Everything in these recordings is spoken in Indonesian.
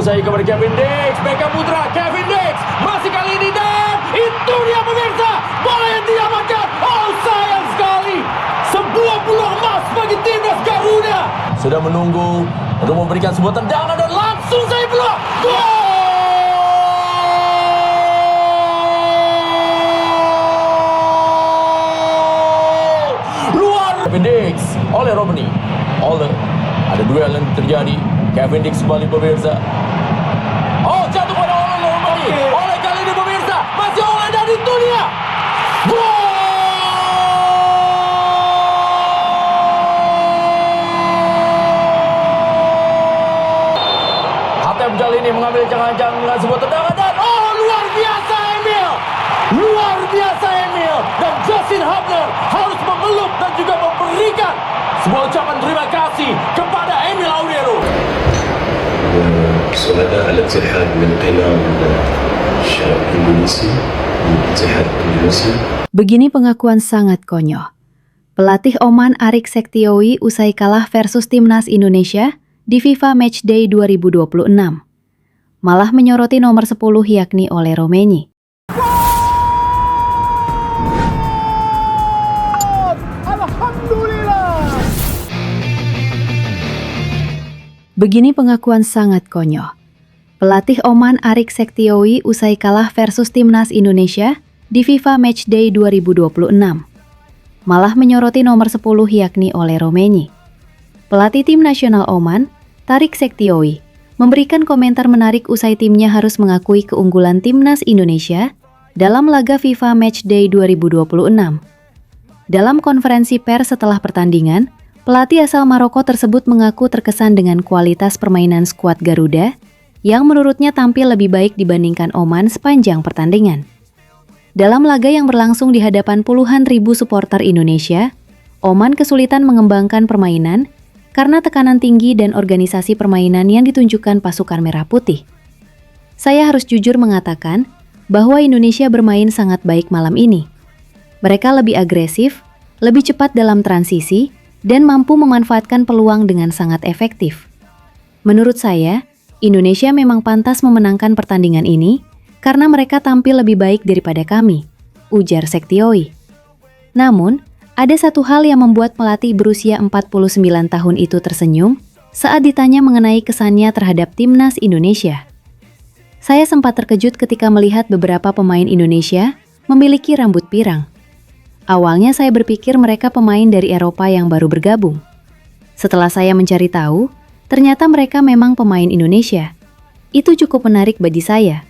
menguasai kepada Kevin Dix. Beckham Putra, Kevin Dix. Masih kali ini dan itu dia pemirsa. Bola yang diamankan. Oh sayang sekali. Sebuah peluang emas bagi timnas Garuda. Sudah menunggu untuk memberikan sebuah tendangan dan langsung saya peluang. Gol! Kevin Dix oleh Romani. Ada duel yang terjadi. Kevin Dix kembali pemirsa. Oh, jatuh pada Romani. Oleh kali ini pemirsa. Masih oleh dan itu dia. Gol! Hatem kali ini mengambil jangan-jangan dengan sebuah tendangan dan luar biasa Emil. Luar biasa Emil. Dan Justin Hubner harus memeluk dan juga memberikan sebuah ucapan terima kasih kepada Emil Aurero. سعداء على الاتحاد من قبل الشعب الإندونيسي من الاتحاد الإندونيسي. Begini pengakuan sangat konyol. Pelatih Oman Arik Sektioi usai kalah versus Timnas Indonesia di FIFA Matchday 2026. Malah menyoroti nomor 10 yakni oleh Romani. Begini pengakuan sangat konyol. Pelatih Oman Arik Sektioi usai kalah versus Timnas Indonesia di FIFA Matchday 2026. Malah menyoroti nomor 10 yakni oleh Romani. Pelatih tim nasional Oman, Tarik Sektioi, memberikan komentar menarik usai timnya harus mengakui keunggulan Timnas Indonesia dalam laga FIFA Matchday 2026. Dalam konferensi pers setelah pertandingan, pelatih asal Maroko tersebut mengaku terkesan dengan kualitas permainan skuad Garuda yang menurutnya tampil lebih baik dibandingkan Oman sepanjang pertandingan. Dalam laga yang berlangsung di hadapan puluhan ribu supporter Indonesia, Oman kesulitan mengembangkan permainan karena tekanan tinggi dan organisasi permainan yang ditunjukkan pasukan merah putih. Saya harus jujur mengatakan bahwa Indonesia bermain sangat baik malam ini. Mereka lebih agresif, lebih cepat dalam transisi, dan mampu memanfaatkan peluang dengan sangat efektif. Menurut saya, Indonesia memang pantas memenangkan pertandingan ini karena mereka tampil lebih baik daripada kami, ujar Sektioi. Namun, ada satu hal yang membuat pelatih berusia 49 tahun itu tersenyum saat ditanya mengenai kesannya terhadap Timnas Indonesia. Saya sempat terkejut ketika melihat beberapa pemain Indonesia memiliki rambut pirang. Awalnya saya berpikir mereka pemain dari Eropa yang baru bergabung. Setelah saya mencari tahu, ternyata mereka memang pemain Indonesia. Itu cukup menarik bagi saya,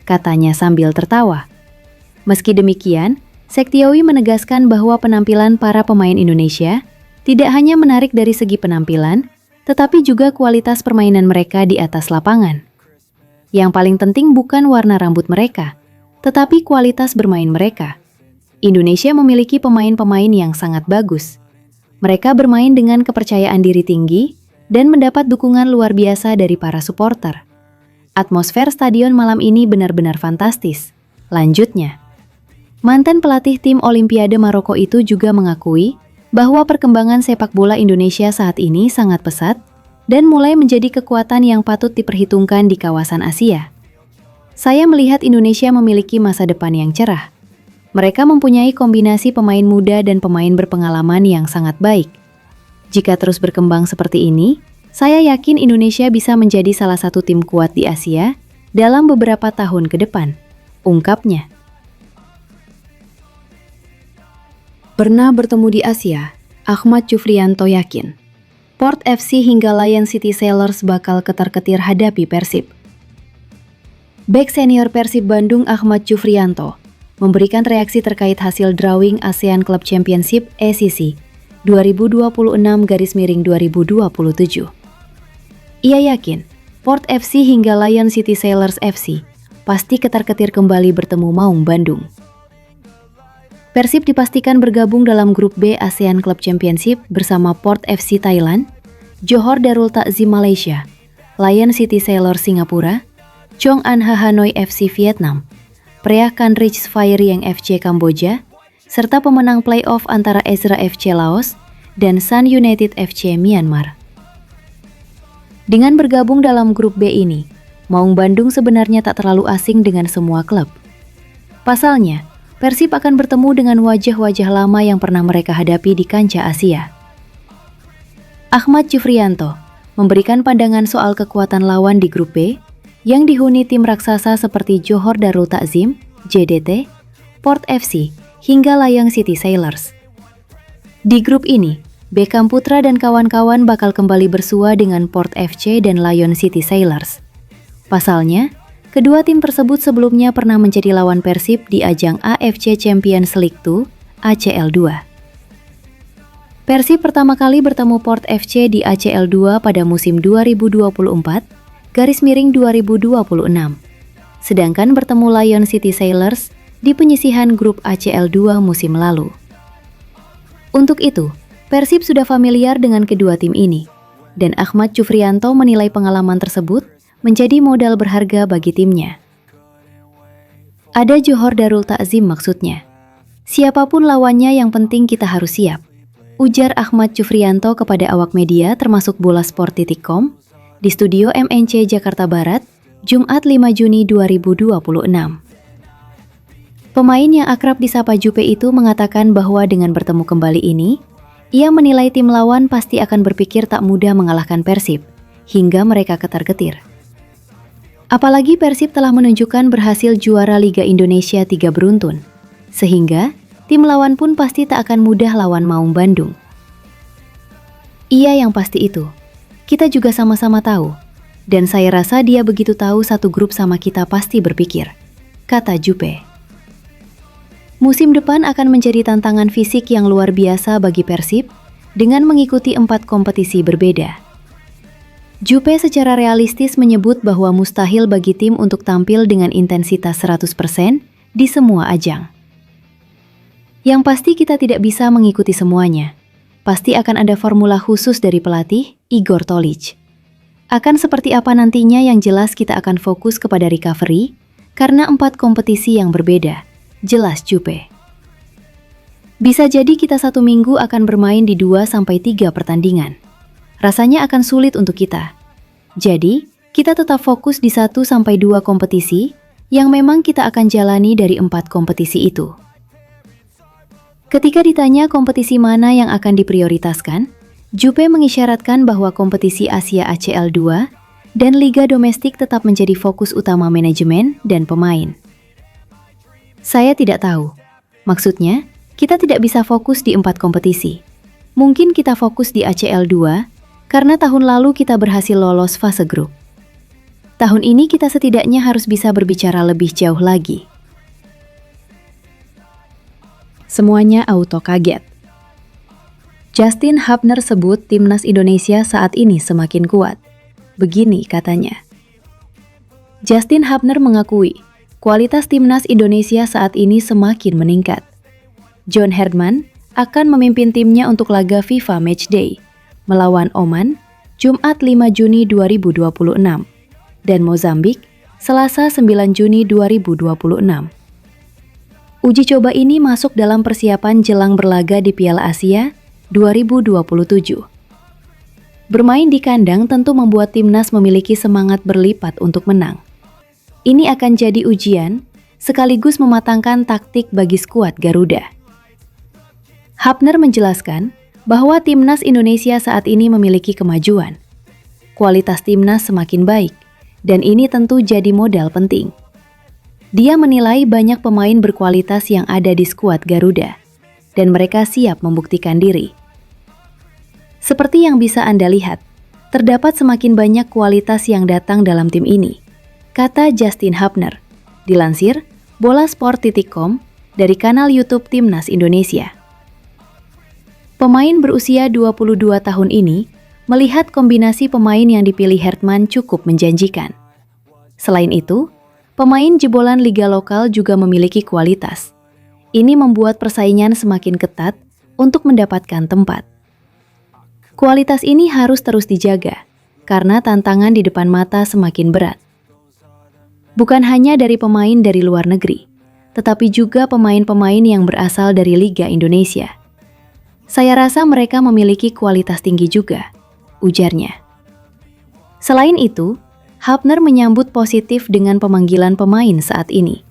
katanya sambil tertawa. Meski demikian, Sektioi menegaskan bahwa penampilan para pemain Indonesia tidak hanya menarik dari segi penampilan, tetapi juga kualitas permainan mereka di atas lapangan. Yang paling penting bukan warna rambut mereka, tetapi kualitas bermain mereka. Indonesia memiliki pemain-pemain yang sangat bagus. Mereka bermain dengan kepercayaan diri tinggi dan mendapat dukungan luar biasa dari para supporter. Atmosfer stadion malam ini benar-benar fantastis. Lanjutnya, mantan pelatih tim Olimpiade Maroko itu juga mengakui bahwa perkembangan sepak bola Indonesia saat ini sangat pesat dan mulai menjadi kekuatan yang patut diperhitungkan di kawasan Asia. Saya melihat Indonesia memiliki masa depan yang cerah. Mereka mempunyai kombinasi pemain muda dan pemain berpengalaman yang sangat baik. Jika terus berkembang seperti ini, saya yakin Indonesia bisa menjadi salah satu tim kuat di Asia dalam beberapa tahun ke depan, ungkapnya. Pernah bertemu di Asia, Ahmad Jufrianto yakin Port FC hingga Lion City Sailors bakal ketar-ketir hadapi Persib. Bek senior Persib Bandung Ahmad Jufrianto memberikan reaksi terkait hasil drawing ASEAN Club Championship ACC 2026-2027. Ia yakin Port FC hingga Lion City Sailors FC pasti ketar-ketir kembali bertemu Maung Bandung. Persib dipastikan bergabung dalam grup B ASEAN Club Championship bersama Port FC Thailand, Johor Darul Takzim Malaysia, Lion City Sailors Singapura, Chong An Ha Hanoi FC Vietnam, Preah Kan Rich Fairyang FC Kamboja, serta pemenang playoff antara Ezra FC Laos dan Sun United FC Myanmar. Dengan bergabung dalam grup B ini, Maung Bandung sebenarnya tak terlalu asing dengan semua klub. Pasalnya, Persib akan bertemu dengan wajah-wajah lama yang pernah mereka hadapi di kancah Asia. Ahmad Jufrianto memberikan pandangan soal kekuatan lawan di grup B yang dihuni tim raksasa seperti Johor Darul Takzim, JDT, Port FC, hingga Layang City Sailors. Di grup ini, Beckham Putra dan kawan-kawan bakal kembali bersua dengan Port FC dan Lion City Sailors. Pasalnya, kedua tim tersebut sebelumnya pernah menjadi lawan Persib di ajang AFC Champions League 2, ACL 2. Persib pertama kali bertemu Port FC di ACL 2 pada musim 2024-2026. Sedangkan bertemu Lion City Sailors di penyisihan grup ACL 2 musim lalu. Untuk itu, Persib sudah familiar dengan kedua tim ini, dan Ahmad Jufrianto menilai pengalaman tersebut menjadi modal berharga bagi timnya. Ada Johor Darul Takzim maksudnya. Siapapun lawannya yang penting kita harus siap, ujar Ahmad Jufrianto kepada awak media termasuk bolasport.com di studio MNC Jakarta Barat, Jumat 5 Juni 2026. Pemain yang akrab disapa Jupe itu mengatakan bahwa dengan bertemu kembali ini, ia menilai tim lawan pasti akan berpikir tak mudah mengalahkan Persib, hingga mereka ketar-ketir. Apalagi Persib telah menunjukkan berhasil juara Liga Indonesia 3 beruntun, sehingga tim lawan pun pasti tak akan mudah lawan Maung Bandung. Iya, yang pasti itu. Kita juga sama-sama tahu, dan saya rasa dia begitu tahu satu grup sama kita pasti berpikir, kata Jupe. Musim depan akan menjadi tantangan fisik yang luar biasa bagi Persib dengan mengikuti 4 kompetisi berbeda. Jupe secara realistis menyebut bahwa mustahil bagi tim untuk tampil dengan intensitas 100% di semua ajang. Yang pasti kita tidak bisa mengikuti semuanya. Pasti akan ada formula khusus dari pelatih Igor Tolić. Akan seperti apa nantinya yang jelas kita akan fokus kepada recovery karena 4 kompetisi yang berbeda, jelas Jupe. Bisa jadi kita 1 minggu akan bermain di 2-3 pertandingan. Rasanya akan sulit untuk kita. Jadi, kita tetap fokus di 1-2 kompetisi yang memang kita akan jalani dari 4 kompetisi itu. Ketika ditanya kompetisi mana yang akan diprioritaskan, Jupe mengisyaratkan bahwa kompetisi Asia ACL 2 dan Liga Domestik tetap menjadi fokus utama manajemen dan pemain. Saya tidak tahu. Maksudnya, kita tidak bisa fokus di 4 kompetisi. Mungkin kita fokus di ACL 2 karena tahun lalu kita berhasil lolos fase grup. Tahun ini kita setidaknya harus bisa berbicara lebih jauh lagi. Semuanya auto kaget. Justin Hubner sebut timnas Indonesia saat ini semakin kuat. Begini katanya. Justin Hubner mengakui kualitas timnas Indonesia saat ini semakin meningkat. John Herdman akan memimpin timnya untuk laga FIFA Matchday melawan Oman Jumat 5 Juni 2026 dan Mozambik Selasa 9 Juni 2026. Uji coba ini masuk dalam persiapan jelang berlaga di Piala Asia 2027. Bermain di kandang tentu membuat timnas memiliki semangat berlipat untuk menang. Ini akan jadi ujian, sekaligus mematangkan taktik bagi skuad Garuda. Hubner menjelaskan bahwa timnas Indonesia saat ini memiliki kemajuan. Kualitas timnas semakin baik, dan ini tentu jadi modal penting. Dia menilai banyak pemain berkualitas yang ada di skuad Garuda, dan mereka siap membuktikan diri. Seperti yang bisa Anda lihat, terdapat semakin banyak kualitas yang datang dalam tim ini, kata Justin Hubner, dilansir bolasport.com dari kanal YouTube Timnas Indonesia. Pemain berusia 22 tahun ini melihat kombinasi pemain yang dipilih Herdman cukup menjanjikan. Selain itu, pemain jebolan liga lokal juga memiliki kualitas. Ini membuat persaingan semakin ketat untuk mendapatkan tempat. Kualitas ini harus terus dijaga, karena tantangan di depan mata semakin berat. Bukan hanya dari pemain dari luar negeri, tetapi juga pemain-pemain yang berasal dari Liga Indonesia. Saya rasa mereka memiliki kualitas tinggi juga, ujarnya. Selain itu, Hapner menyambut positif dengan pemanggilan pemain saat ini.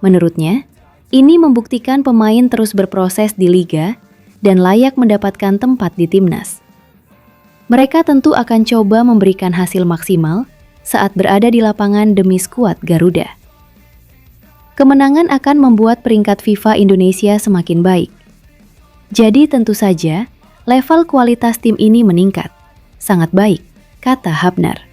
Menurutnya, ini membuktikan pemain terus berproses di liga dan layak mendapatkan tempat di timnas. Mereka tentu akan coba memberikan hasil maksimal saat berada di lapangan demi skuad Garuda. Kemenangan akan membuat peringkat FIFA Indonesia semakin baik. Jadi tentu saja, level kualitas tim ini meningkat. Sangat baik, kata Hapner.